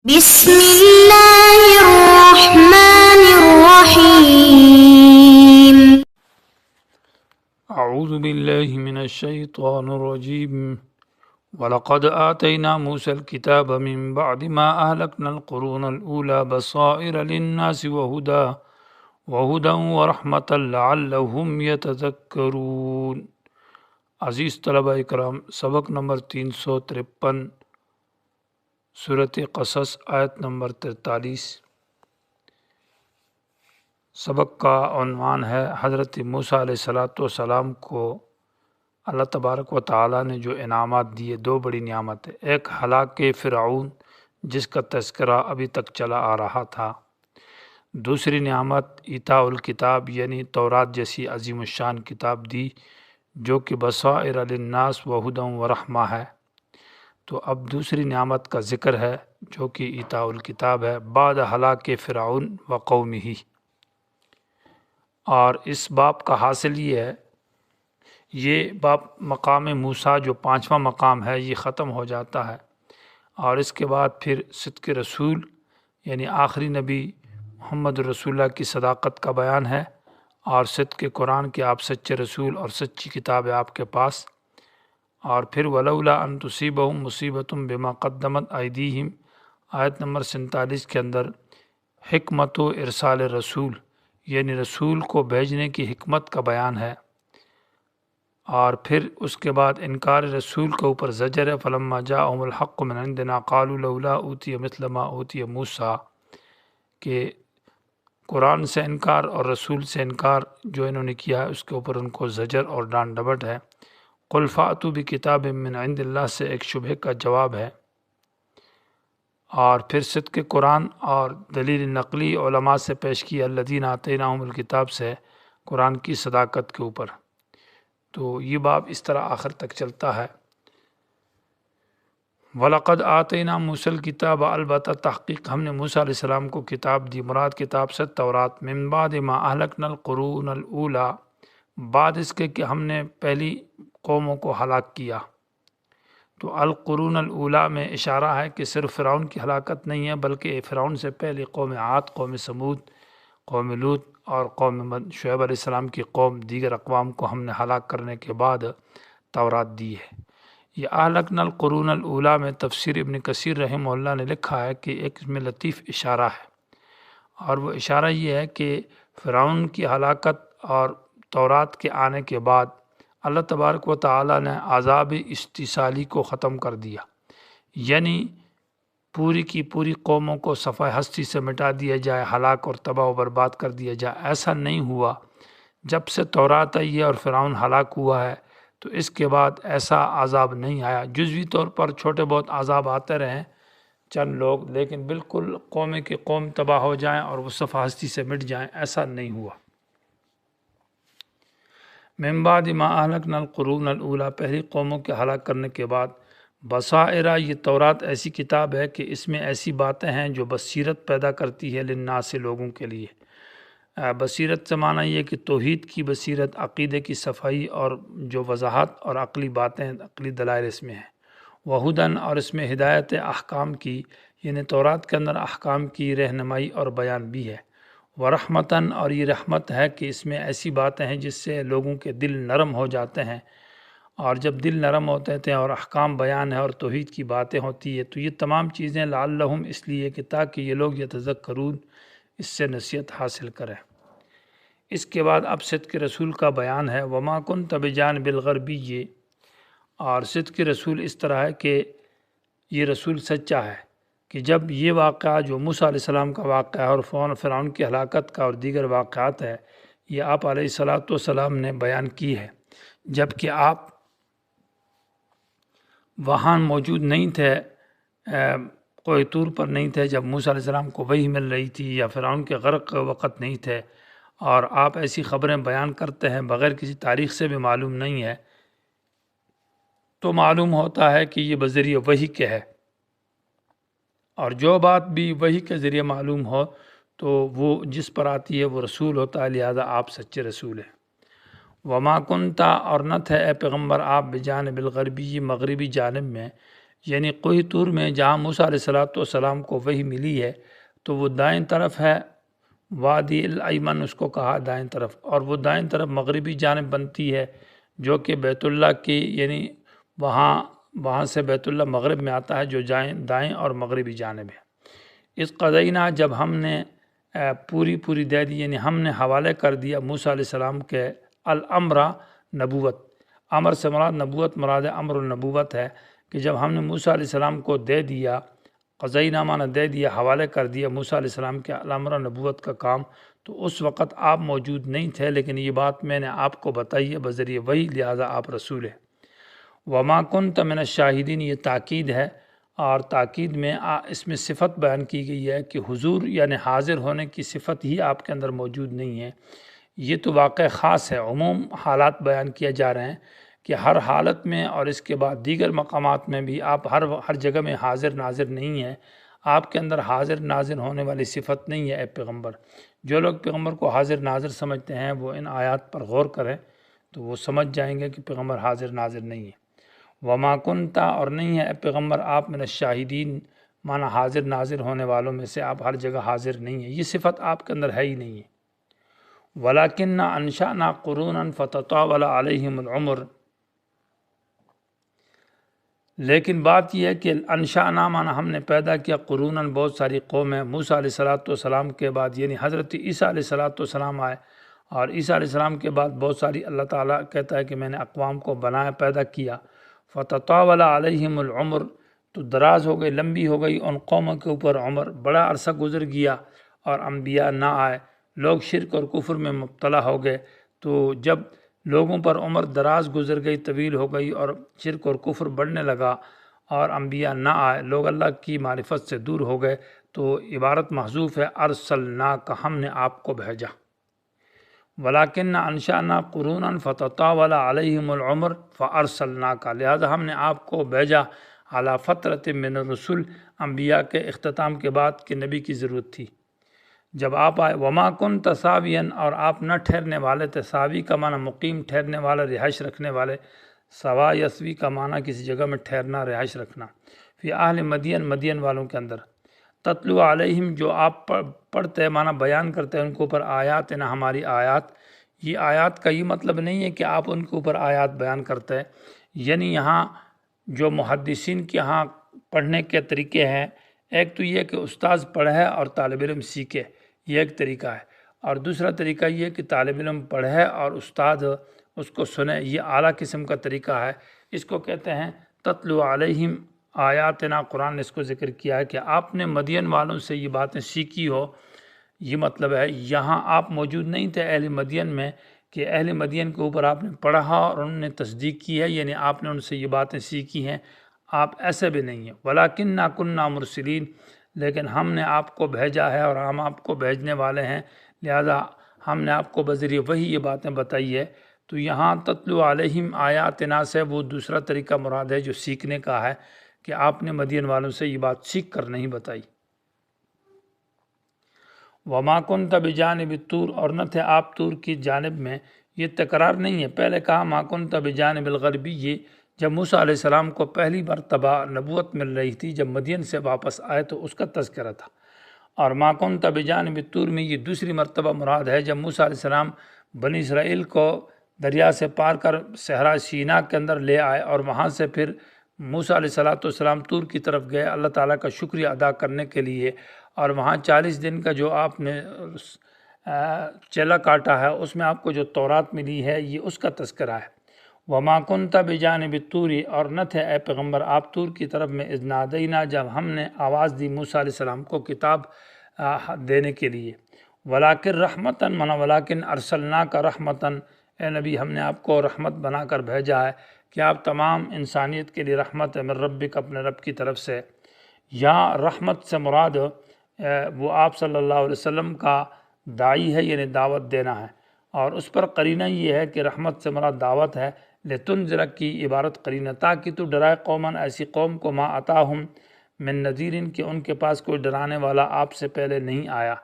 بسم الله الرحمن الرحيم. أعوذ بالله من الشيطان الرجيم ولقد آتينا موسى الكتاب من بعد ما أهلكنا القرون الأولى بصائر للناس وهدى ورحمة لعلهم يتذكرون۔ عزیز طلبہ اکرام، سبق نمبر 353، سورۃ قصص، آیت نمبر 43۔ سبق کا عنوان ہے حضرت موسیٰ علیہ السلام کو اللہ تبارک و تعالیٰ نے جو انعامات دیے، دو بڑی نعمتیں، ایک ہلاک فرعون جس کا تذکرہ ابھی تک چلا آ رہا تھا، دوسری نعمت ایتاء الکتاب یعنی تورات جیسی عظیم الشان کتاب دی جو کہ بصائر للناس وہدی ورحمہ ہے۔ تو اب دوسری نعمت کا ذکر ہے جو کہ ایتاء الکتاب ہے بعد ہلاک فرعون و قومہ۔ اور اس باب کا حاصل یہ ہے، یہ باب مقام موسیٰ جو 5واں مقام ہے یہ ختم ہو جاتا ہے، اور اس کے بعد پھر صدق رسول یعنی آخری نبی محمد رسول اللہ کی صداقت کا بیان ہے، اور صدق قرآن کہ آپ سچے رسول اور سچی کتاب ہے آپ کے پاس، اور پھر ولولا ان تصیبہم مصیبۃ بما قدمت ایدیہم آیت نمبر 47 کے اندر حکمت و ارسال رسول یعنی رسول کو بھیجنے کی حکمت کا بیان ہے، اور پھر اس کے بعد انکار رسول کے اوپر زجر ہے فلما جاءہم الحق من عندنا قالوا لولا اوتی مثل ما اوتی موسیٰ، کہ قرآن سے انکار اور رسول سے انکار جو انہوں نے کیا ہے اس کے اوپر ان کو زجر اور ڈانٹ ڈپٹ ہے۔ قل فأتوا بکتاب من عند اللہ سے ایک شبہ کا جواب ہے، اور پھر صدق قرآن اور دلیل نقلی علماء سے پیش کی الذین آتیناہم الکتاب سے قرآن کی صداقت کے اوپر۔ تو یہ باب اس طرح آخر تک چلتا ہے۔ وَلَقَدْ آتَيْنَا مُوسَى الْكِتَابَ، البتہ تحقیق ہم نے موسیٰ علیہ السلام کو کتاب دی، مراد کتاب سے تورات، من بعد ما اہلکنا القرون الاولیٰ، بعد اس کے کہ ہم نے پہلی قوموں کو ہلاک کیا۔ تو القرون الاولیٰ میں اشارہ ہے کہ صرف فرعون کی ہلاکت نہیں ہے بلکہ فرعون سے پہلی قوم عاد، قوم سمود، قوم لوط اور قوم شعیب علیہ السلام کی قوم، دیگر اقوام کو ہم نے ہلاک کرنے کے بعد تورات دی ہے۔ یہ اہلکنا القرون الاولیٰ میں تفسیر ابن کثیر رحمہ اللہ نے لکھا ہے کہ ایک اس میں لطیف اشارہ ہے، اور وہ اشارہ یہ ہے کہ فرعون کی ہلاکت اور تورات کے آنے کے بعد اللہ تبارک و تعالیٰ نے عذاب استحصالی کو ختم کر دیا، یعنی پوری کی پوری قوموں کو صفحہ ہستی سے مٹا دیا جائے، ہلاک اور تباہ و برباد کر دیا جائے، ایسا نہیں ہوا۔ جب سے تورات آئی ہے اور فرعون ہلاک ہوا ہے تو اس کے بعد ایسا عذاب نہیں آیا، جزوی طور پر چھوٹے بہت عذاب آتے رہیں چند لوگ، لیکن بالکل قوم کی قوم تباہ ہو جائیں اور وہ صفحہ ہستی سے مٹ جائیں، ایسا نہیں ہوا۔ من بعد ما اہلکنا القرون الاولیٰ، پہلی قوموں کے ہلاک کرنے کے بعد، بصائر، یہ تورات ایسی کتاب ہے کہ اس میں ایسی باتیں ہیں جو بصیرت پیدا کرتی ہے للناس، لوگوں کے لیے۔ بصیرت سے معنی یہ کہ توحید کی بصیرت، عقیدے کی صفائی اور جو وضاحت اور عقلی باتیں، عقلی دلائل اس میں ہیں۔ وہدن، اور اس میں ہدایت احکام کی، یعنی تورات کے اندر احکام کی رہنمائی اور بیان بھی ہے۔ ورحمتاً، اور یہ رحمت ہے کہ اس میں ایسی باتیں ہیں جس سے لوگوں کے دل نرم ہو جاتے ہیں، اور جب دل نرم ہوتے ہیں اور احکام بیان ہے اور توحید کی باتیں ہوتی ہے تو یہ تمام چیزیں لعلہم، اس لیے کہ تاکہ یہ لوگ یتذکرون، اس سے نصیحت حاصل کریں۔ اس کے بعد اب صدق رسول کا بیان ہے۔ وما کنت بجانب الغربی، اور صدق رسول اس طرح ہے کہ یہ رسول سچا ہے کہ جب یہ واقعہ جو موسیٰ علیہ السلام کا واقعہ ہے اور فرعون کی ہلاکت کا اور دیگر واقعات ہے، یہ آپ علیہ السلام نے بیان کی ہے، جبکہ آپ وہاں موجود نہیں تھے، کوئی طور پر نہیں تھے جب موسیٰ علیہ السلام کو وحی مل رہی تھی، یا فرعون کے غرق کے وقت نہیں تھے، اور آپ ایسی خبریں بیان کرتے ہیں بغیر کسی تاریخ سے بھی معلوم نہیں ہے، تو معلوم ہوتا ہے کہ یہ بذریعہ وحی کے ہے، اور جو بات بھی وحی کے ذریعے معلوم ہو تو وہ جس پر آتی ہے وہ رسول ہوتا ہے، لہذا آپ سچے رسول ہیں۔ وما کنتا، اور نہ تھے اے پیغمبر آپ، بجانب الغربی، مغربی جانب میں، یعنی کوہ طور میں جہاں موسیٰ علیہ السلام کو وحی ملی ہے تو وہ دائیں طرف ہے، وادی الایمن اس کو کہا دائیں طرف، اور وہ دائیں طرف مغربی جانب بنتی ہے جو کہ بیت اللہ کی، یعنی وہاں سے بیت اللہ مغرب میں آتا ہے جو دائیں اور مغربی جانب ہے۔ اس قضینہ جب ہم نے پوری دے دی، یعنی ہم نے حوالے کر دیا موسیٰ علیہ السلام کے الامر نبوت، امر سے مراد نبوت مراد امر النبوت ہے، کہ جب ہم نے موسیٰ علیہ السلام کو دے دیا، قضینہ معنی دے دیا، حوالے کر دیا موسیٰ علیہ السلام کے الامر نبوت کا کام، تو اس وقت آپ موجود نہیں تھے، لیکن یہ بات میں نے آپ کو بتائی ہے بذریعہ وحی، لہٰذا آپ رسول ہیں۔ وما کنت من الشاہدین، یہ تاکید ہے، اور تاکید میں اس میں صفت بیان کی گئی ہے کہ حضور یعنی حاضر ہونے کی صفت ہی آپ کے اندر موجود نہیں ہے۔ یہ تو واقع خاص ہے، عموم حالات بیان کیے جا رہے ہیں کہ ہر حالت میں اور اس کے بعد دیگر مقامات میں بھی آپ ہر جگہ میں حاضر ناظر نہیں ہیں، آپ کے اندر حاضر ناظر ہونے والی صفت نہیں ہے اے پیغمبر۔ جو لوگ پیغمبر کو حاضر ناظر سمجھتے ہیں وہ ان آیات پر غور کریں تو وہ سمجھ جائیں گے کہ پیغمبر حاضر ناظر نہیں ہے۔ وما کنتا، اور نہیں ہے اے پیغمبر آپ من الشاہدین معنی حاضر ناظر ہونے والوں میں سے، آپ ہر جگہ حاضر نہیں ہیں، یہ صفت آپ کے اندر ہے ہی نہیں ہے۔ ولیکن انشأنا قرونا فتطاول علیہم العمر، لیکن بات یہ ہے کہ انشأنا معنی ہم نے پیدا کیا قرونا بہت ساری قومیں، موسیٰ علیہ السلام کے بعد، یعنی حضرت عیسیٰ علیہ السلام آئے، اور عیسیٰ علیہ السلام کے بعد بہت ساری، اللہ تعالیٰ کہتا ہے کہ میں نے اقوام کو بنایا پیدا کیا۔ فتطاول علیہم العمر، تو دراز ہو گئی، لمبی ہو گئی ان قوموں کے اوپر عمر، بڑا عرصہ گزر گیا اور انبیاء نہ آئے، لوگ شرک اور کفر میں مبتلا ہو گئے۔ تو جب لوگوں پر عمر دراز گزر گئی، طویل ہو گئی، اور شرک اور کفر بڑھنے لگا اور انبیاء نہ آئے، لوگ اللہ کی معرفت سے دور ہو گئے، تو عبارت محذوف ہے، ارسلناک، ہم نے آپ کو بھیجا۔ ولیکن انشأنا قرونا فتطاول علیہم العمر فارسلناک، لہذا ہم نے آپ کو بھیجا علی فترۃ من الرسل، انبیاء کے اختتام کے بعد کہ نبی کی ضرورت تھی جب آپ آئے۔ وما کنت ساویا، اور آپ نہ ٹھہرنے والے تھے، ساوی کا معنی مقیم، ٹھہرنے والا، رہائش رکھنے والے، سوا یسوی کا معنی کسی جگہ میں ٹھہرنا، رہائش رکھنا، فی اہل مدین، مدین والوں کے اندر، تتلو علیہم، جو آپ پڑھتے معنی بیان کرتے ہیں ان کے اوپر، آیات نہ ہماری آیات۔ یہ آیات کا یہ مطلب نہیں ہے کہ آپ ان کے اوپر آیات بیان کرتے ہیں، یعنی یہاں جو محدثین کے ہاں پڑھنے کے طریقے ہیں، ایک تو یہ کہ استاذ پڑھے اور طالب علم سیکھے، یہ ایک طریقہ ہے، اور دوسرا طریقہ یہ کہ طالب علم پڑھے اور استاد اس کو سنے، یہ اعلیٰ قسم کا طریقہ ہے، اس کو کہتے ہیں تتلو علیہم آیاتنا۔ قرآن نے اس کو ذکر کیا ہے کہ آپ نے مدین والوں سے یہ باتیں سیکھی ہو، یہ مطلب ہے یہاں آپ موجود نہیں تھے اہل مدین میں کہ اہل مدین کے اوپر آپ نے پڑھا اور انہوں نے تصدیق کی ہے، یعنی آپ نے ان سے یہ باتیں سیکھی ہیں، آپ ایسے بھی نہیں ہیں۔ ولیکننا کننا مرسلین، لیکن ہم نے آپ کو بھیجا ہے اور ہم آپ کو بھیجنے والے ہیں، لہذا ہم نے آپ کو بذریعہ وحی یہ باتیں بتائی ہے۔ تو یہاں تتلو علیہم آیاتنا سے وہ دوسرا طریقہ مراد ہے جو سیکھنے کا ہے، کہ آپ نے مدین والوں سے یہ بات سیکھ کر نہیں بتائی۔ وما کنت بجانب الطور، اور نہ تھے آپ طور کی جانب میں، یہ تکرار نہیں ہے، پہلے کہا ما کنت بجانب الغربی، یہ جب موسیٰ علیہ السلام کو پہلی مرتبہ نبوت مل رہی تھی، جب مدین سے واپس آئے تو اس کا تذکرہ تھا، اور ما کنت بجانب الطور میں یہ دوسری مرتبہ مراد ہے جب موسیٰ علیہ السلام بنی اسرائیل کو دریا سے پار کر صحرا سینا کے اندر لے آئے، اور وہاں سے پھر موسیٰ علیہ السلام طور کی طرف گئے اللہ تعالیٰ کا شکریہ ادا کرنے کے لیے، اور وہاں 40 دن کا جو آپ نے چلا کاٹا ہے اس میں آپ کو جو تورات ملی ہے، یہ اس کا تذکرہ ہے۔ وما کنت بجانب الطور، اور نہ تھے اے پیغمبر آپ طور کی طرف میں، اذ نادینا، جب ہم نے آواز دی موسیٰ علیہ السلام کو کتاب دینے کے لیے۔ ولیکن رحمتاً، منا ولیکن ارسلناک رحمتاً، اے نبی ہم نے آپ کو رحمت بنا کر بھیجا ہے کہ آپ تمام انسانیت کے لیے رحمت ہے، من ربک، اپنے رب کی طرف سے۔ یہاں رحمت سے مراد وہ آپ صلی اللہ علیہ وسلم کا داعی ہے، یعنی دعوت دینا ہے، اور اس پر قرینہ یہ ہے کہ رحمت سے مراد دعوت ہے، لتنذر کی عبارت قرینہ، تاکہ تو ڈرائے قوماً، ایسی قوم کو، ما اتاہم من نذیر، کہ ان کے پاس کوئی ڈرانے والا آپ سے پہلے نہیں آیا،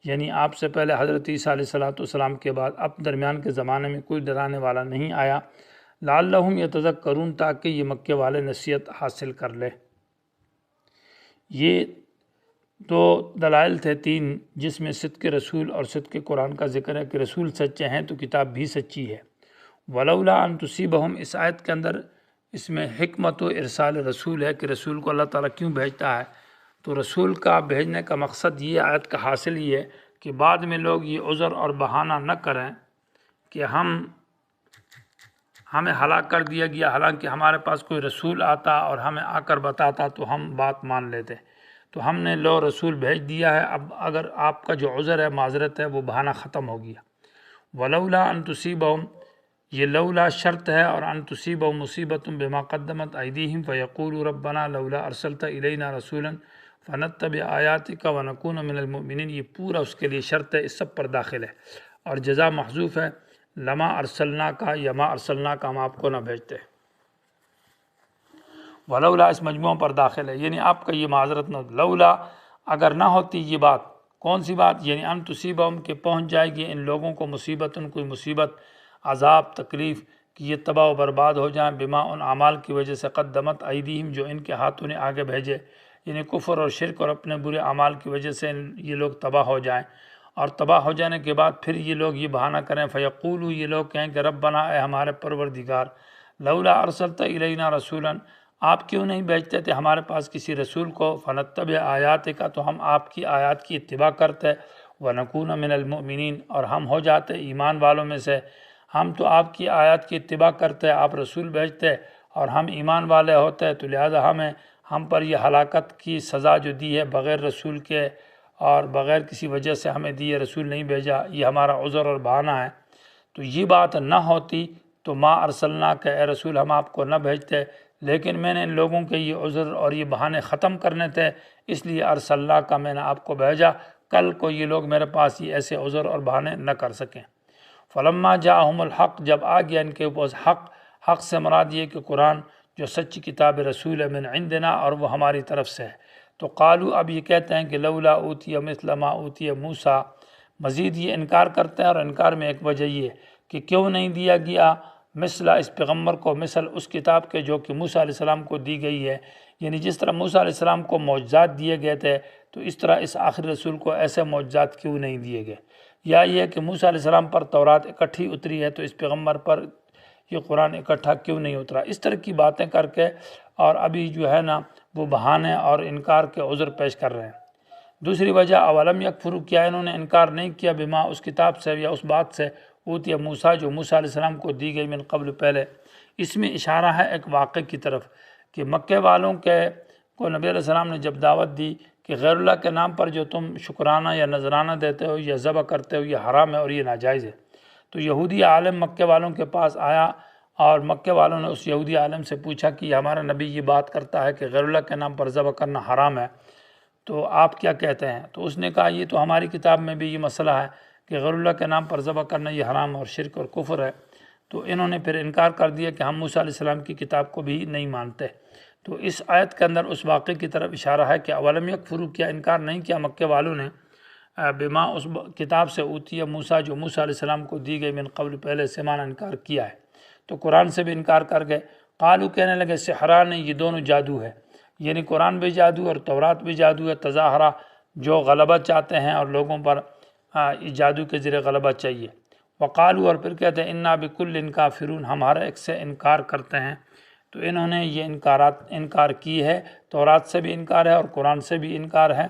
یعنی آپ سے پہلے حضرت عیسیٰ علیہ السلام کے بعد اب درمیان کے زمانے میں کوئی ڈرانے والا نہیں آیا، لعلہم یتذکرون، تاکہ یہ مکے والے نصیحت حاصل کر لے۔ یہ دو دلائل تھے 3 جس میں صدق رسول اور صدق قرآن کا ذکر ہے کہ رسول سچے ہیں تو کتاب بھی سچی ہے۔ ولولا ان تصیبہم، اس آیت کے اندر اس میں حکمت و ارسال رسول ہے کہ رسول کو اللہ تعالیٰ کیوں بھیجتا ہے، تو رسول کا بھیجنے کا مقصد یہ آیت کا حاصل یہ ہے کہ بعد میں لوگ یہ عذر اور بہانہ نہ کریں کہ ہمیں ہلاک کر دیا گیا، حالانکہ ہمارے پاس کوئی رسول آتا اور ہمیں آ کر بتاتا تو ہم بات مان لیتے، تو ہم نے لو رسول بھیج دیا ہے، اب اگر آپ کا جو عذر ہے معذرت ہے وہ بہانہ ختم ہو گیا۔ ولولا ان تصیبہم، یہ لولا شرط ہے، اور ان تصیبہم مصیبۃ بما قدمت ایدیہم فیقولوا ربنا لولا ارسلت الینا رسولا فنتبع آیاتک ونکون من المؤمنین، یہ پورا اس کے لیے شرط ہے، اس سب پر داخل ہے، اور جزا محذوف ہے، لما ارسلنا کا یا ما ارسلنا کا، ہم آپ کو نہ بھیجتے۔ ولولا اس مجموعوں پر داخل ہے، یعنی آپ کا یہ معذرت نہ، لولا اگر نہ ہوتی یہ بات، کون سی بات، یعنی ان تصیبہم کہ پہنچ جائے گی ان لوگوں کو مصیبت، کوئی مصیبت، عذاب، تکلیف، کہ یہ تباہ و برباد ہو جائیں، بما ان اعمال کی وجہ سے قدمت ایدیہم جو ان کے ہاتھوں نے آگے بھیجے، یعنی کفر اور شرک اور اپنے برے اعمال کی وجہ سے یہ لوگ تباہ ہو جائیں، اور تباہ ہو جانے کے بعد پھر یہ لوگ یہ بہانہ کریں، فیقولوا، یہ لوگ کہیں کہ ربنا، اے ہمارے پروردگار، لولا ارسلت الینا رسولا، آپ کیوں نہیں بھیجتے تھے ہمارے پاس کسی رسول کو، فنتبع آیاتک، تو ہم آپ کی آیات کی اتباع کرتے، ونکون من المؤمنین، اور ہم ہو جاتے ایمان والوں میں سے، ہم تو آپ کی آیات کی اتباع کرتے، آپ رسول بھیجتے اور ہم ایمان والے ہوتے، تو لہذا ہم پر یہ ہلاکت کی سزا جو دی ہے بغیر رسول کے اور بغیر کسی وجہ سے ہمیں دی ہے، رسول نہیں بھیجا، یہ ہمارا عذر اور بہانہ ہے۔ تو یہ بات نہ ہوتی تو ما ارسلنا کہ اے رسول ہم آپ کو نہ بھیجتے، لیکن میں نے ان لوگوں کے یہ عذر اور یہ بہانے ختم کرنے تھے، اس لیے ارسلنا کا میں نے آپ کو بھیجا، کل کو یہ لوگ میرے پاس یہ ایسے عذر اور بہانے نہ کر سکیں۔ فلما جاءہم الحق، جب آ گیا ان کے اوپر حق سے مراد یہ کہ قرآن جو سچی کتاب رسول ہے من عندنا، اور وہ ہماری طرف سے ہے، تو قالوا، اب یہ کہتے ہیں کہ لولا اوتی مثل ما اوتی موسیٰ، مزید یہ انکار کرتے ہیں، اور انکار میں ایک وجہ یہ کہ کیوں نہیں دیا گیا مثل اس پیغمبر کو، مثل اس کتاب کے جو کہ موسیٰ علیہ السلام کو دی گئی ہے، یعنی جس طرح موسیٰ علیہ السلام کو معجزات دیے گئے تھے تو اس طرح اس آخری رسول کو ایسے معجزات کیوں نہیں دیے گئے، یا یہ کہ موسیٰ علیہ السلام پر تورات اکٹھی اتری ہے تو اس پیغمبر پر یہ قرآن اکٹھا کیوں نہیں اترا، اس طرح کی باتیں کر کے، اور ابھی جو ہے نا وہ بہانے اور انکار کے عذر پیش کر رہے ہیں۔ دوسری وجہ اولم یکفروا، کیا انہوں نے انکار نہیں کیا بما اس کتاب سے یا اس بات سے اوتی موسیٰ جو موسیٰ علیہ السلام کو دی گئی من قبل پہلے، اس میں اشارہ ہے ایک واقعے کی طرف کہ مکے والوں کو نبی علیہ السلام نے جب دعوت دی کہ غیر اللہ کے نام پر جو تم شکرانہ یا نذرانہ دیتے ہو یا ذبح کرتے ہو یہ حرام ہے اور یہ ناجائز ہے، تو یہودی عالم مکے والوں کے پاس آیا، اور مکے والوں نے اس یہودی عالم سے پوچھا کہ ہمارا نبی یہ بات کرتا ہے کہ غیر اللہ کے نام پر ذبح کرنا حرام ہے، تو آپ کیا کہتے ہیں؟ تو اس نے کہا یہ تو ہماری کتاب میں بھی یہ مسئلہ ہے کہ غیر اللہ کے نام پر ذبح کرنا یہ حرام اور شرک اور کفر ہے، تو انہوں نے پھر انکار کر دیا کہ ہم موسیٰ علیہ السلام کی کتاب کو بھی نہیں مانتے۔ تو اس آیت کے اندر اس واقعے کی طرف اشارہ ہے کہ اولم یکفروا، کیا انکار نہیں کیا مکے والوں نے بما اس کتاب سے اوتی موسیٰ جو موسیٰ علیہ السلام کو دی گئی من قبل پہلے سے، مانا انکار کیا ہے، تو قرآن سے بھی انکار کر گئے۔ قالوا، کہنے لگے سحران، یہ دونوں جادو ہے، یعنی قرآن بھی جادو اور تورات بھی جادو ہے، تظاہرہ جو غلبہ چاہتے ہیں اور لوگوں پر جادو کے ذریعے غلبہ چاہیے۔ وقالوا، اور پھر کہتے ہیں انا بکل کافرون، ہم ہر ایک سے انکار کرتے ہیں، تو انہوں نے یہ انکار کی ہے، تورات سے بھی انکار ہے اور قرآن سے بھی انکار ہے۔